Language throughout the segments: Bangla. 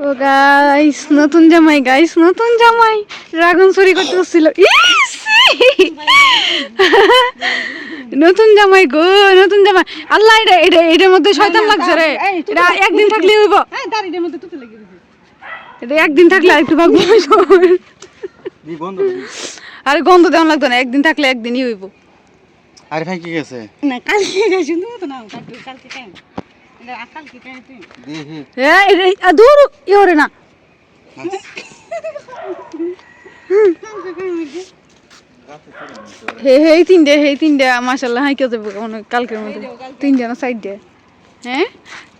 ও গাইস, নতুন জামাই গাইস, নতুন জামাই ড্রাগন চুরি করতে হচ্ছিল। নতুন জামাই গো, নতুন জামাই। আল্লাহ, এটা এটা এটার মধ্যে শয়তান লাগছে রে। এটা একদিন থাকলে হইব, এটা একদিন থাকলে একটু ভাগ। আরে গন্ধ দেওয়া লাগতো না, একদিন থাকলে একদিনই হইব। আরে ভাই কি গেছে না কালকে শুনতে মতো না, কালকে কেন কালকে কেন তুই দূর ইরে না। এই তিনটে মাশাআল্লাহ হাই কে যাবে কালকের মধ্যে। তিনটে না সাইড, হ্যাঁ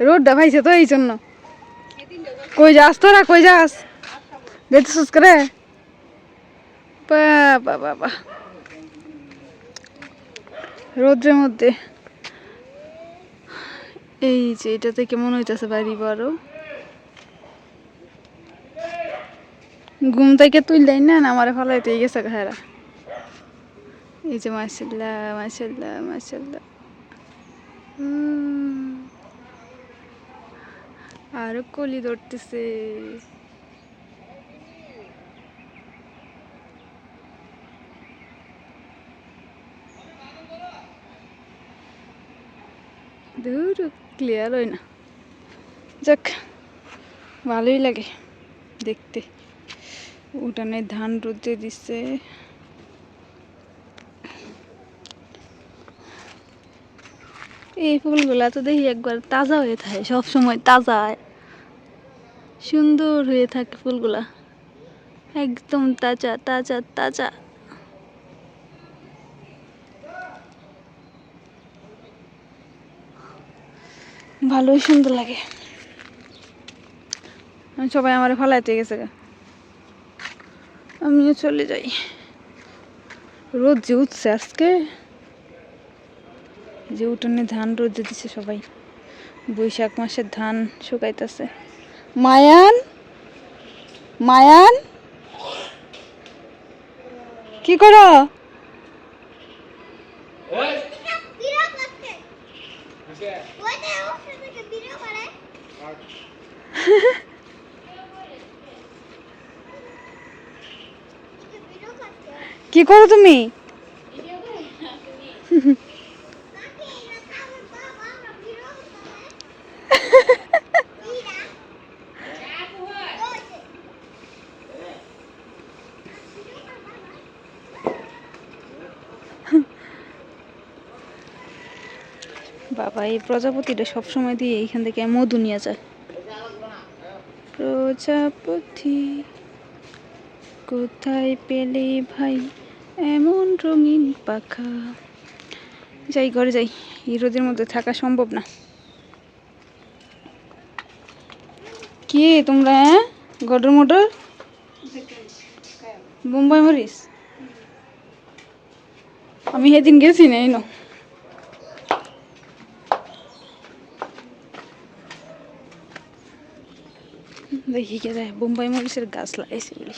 রোডটা ভাইছে তো এই জন্য। কই যাস তোরা, কই যাস? দেখতেছিস করে বাবা বাবা রোদ্রের মধ্যে। এই যে এটাতে কেমন হইতেছে বাড়ি বড়। ঘুম থেকে তুললেই না আমার ফলাইতে গেছে ঘাড়া। এই যে মাশাআল্লাহ মাশাআল্লাহ মাশাআল্লাহ। আরো কলি ধরতেছে। দূর ক্লিয়ার হয় না, যাক ভালোই লাগে দেখতে। উঠানে ধান রোদে দিচ্ছে। এই ফুলগুলা তো দেখি একবার তাজা হয়ে থাকে, সব সময় তাজা সুন্দর হয়ে থাকে ফুলগুলা, একদম তাজা তাজা তাজা। ভালোই সুন্দর লাগে। সবাই আমার ফালাইতে গেছে, আমিও চলে যাই। রোদ যে উঠছে আজকে, যে উঠোনে ধান রোদে দিচ্ছে সবাই। বৈশাখ মাসের ধান শুকাইতেছে। মায়ান মায়ান কি করো? কি করো তুমি? বাবা এই প্রজাপতিটা সবসময় দিয়ে এইখান থেকে মধু নিয়ে যায়। প্রজাপতি কোথায় পেলে ভাই এমন রঙিন পাখা। যাই ঘরে যাই, এই রোদের মধ্যে থাকা সম্ভব না। কি তোমরা গডর মোটর বোম্বাই মরিস? আমি সেদিন গেছি না এই দেখি কে যায় বোম্বাই মরিচের গাছ লাগাইছে বলি।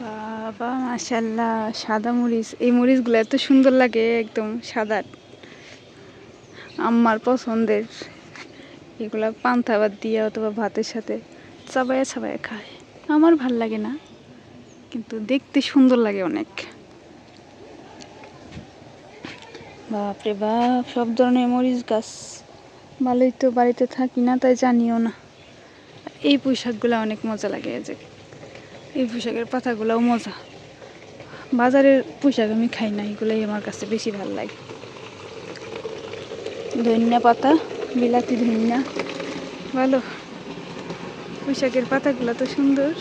বাবা মাশাআল্লাহ, সাদা মরিচ। এই মরিচগুলো এত সুন্দর লাগে, একদম সাদা, আমার পছন্দের। এগুলা পান্তা ভাত দিয়ে অথবা ভাতের সাথে চাবায়া চাবায়া খায়। আমার ভাল লাগে না, কিন্তু দেখতে সুন্দর লাগে অনেক। বাপরে বাপ, সব ধরনের মরিচ গাছ। ভালোই তো, বাড়িতে থাকি না তাই জানিও না। এই পোশাকগুলো অনেক মজা লাগে, যে এই পোশাকের পাতাগুলোও মজা। বাজারের পোশাক আমি খাই না, এগুলোই আমার কাছে বেশি ভালো লাগে। ধনিয়া পাতা, বিলাতি ধনিয়া, ভালো। পোশাকের পাতাগুলো তো সুন্দর,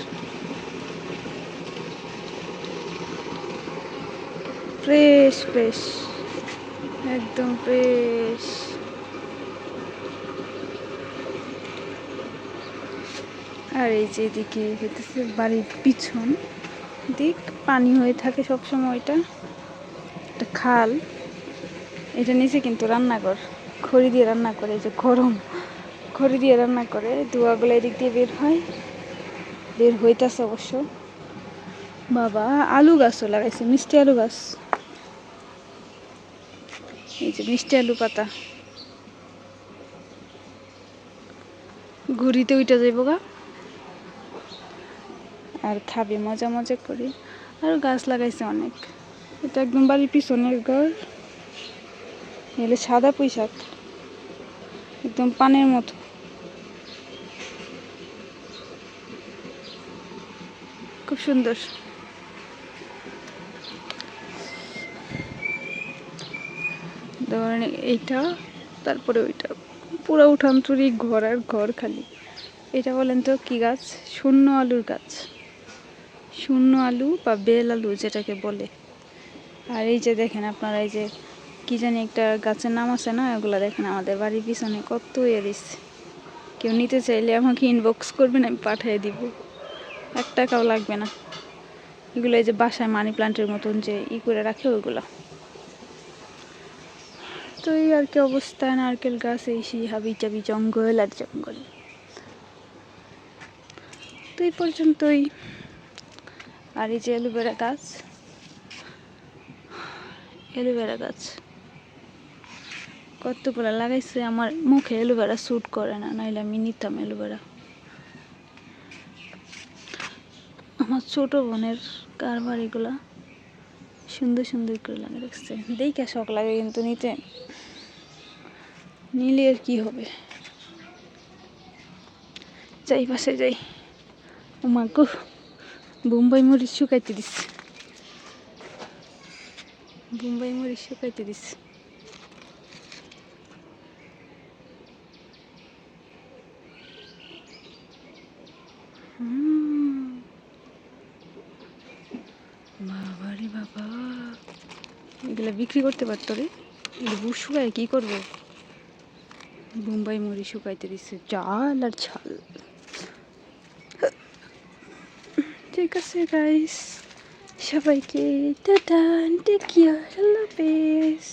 ফ্রেশ ফ্রেশ, একদম ফ্রেশ। আর এই যে এদিকে হইতেছে বাড়ির পিছন দিক, পানি হয়ে থাকে সবসময়। এটা একটা খাল, এটা নিচে কিন্তু রান্নাঘর, খড়ি দিয়ে রান্না করে, এই যে গরম খড়ি দিয়ে রান্না করে, ধোঁয়াগুলো এদিক দিয়ে বের হয়, বের হইতেছে অবশ্য। বাবা আলু গাছও লাগাইছে, মিষ্টি আলু গাছ, এই যে মিষ্টি আলু পাতা, ঘুরিতে উইটা যাইব গা আর খাবে মজা মজা করে। আর গাছ লাগাইছে অনেক। এটা একদম বাড়ির পিছনের ঘর। এলে সাদা পুঁই শাক, একদম পানের মতো। খুব সুন্দর। ধরেন এইটা, তারপরে ওইটা, পুরো উঠান চুরি, ঘর আর ঘর খালি। এটা বলেন তো কি গাছ? শূন্য আলুর গাছ, শূন্য আলু বা বেল আলু যেটাকে বলে। আর এই যে দেখেন আপনারা, এই যে কি জানি একটা গাছের নাম আছে না, এগুলা দেখেন আমাদের বাড়ির পিছনে কত দিচ্ছে। কেউ নিতে চাইলে আমাকে ইনবক্স করবেন, আমি পাঠিয়ে দিব, 1 টাকাও লাগবে না। এগুলো এই যে বাসায় মানি প্লান্টের মতন যে করে রাখে ওইগুলো। তো এই আর কি অবস্থা, নারকেল গাছ, এই সেই হাবি চাবি জঙ্গল আর জঙ্গল। তো এই পর্যন্তই। আর এই যে অ্যালোভেরা গাছ, অ্যালোভেরা গাছ কতগুলো লাগাইছে। আমার মুখে অ্যালোভেরা স্যুট করে না, নাইলে আমি নিতাম অ্যালোভেরা। আমার ছোট বোনের কারবার এগুলা সুন্দর সুন্দর করে লাগিয়ে রাখছে, দেখে শখ লাগে, কিন্তু নিলে আর কি হবে। যাই পাশে যাই। ওমা গো, বোম্বাই মরিচ শুকাইতে দিচ্ছে, বোম্বাই মরিচ শুকাইতে দিচ্ছে। বাবা রে বাবা, এগুলা বিক্রি করতে পারতো রে, এগুলো বুট শুকায় কি করবো? বোম্বাই মরিচ শুকাইতে দিচ্ছে, চাল আর ছাল। ঠিক আছে গাইস, সবাইকে টাটা, টেক কেয়ার, আল্লাহ হাফেজ।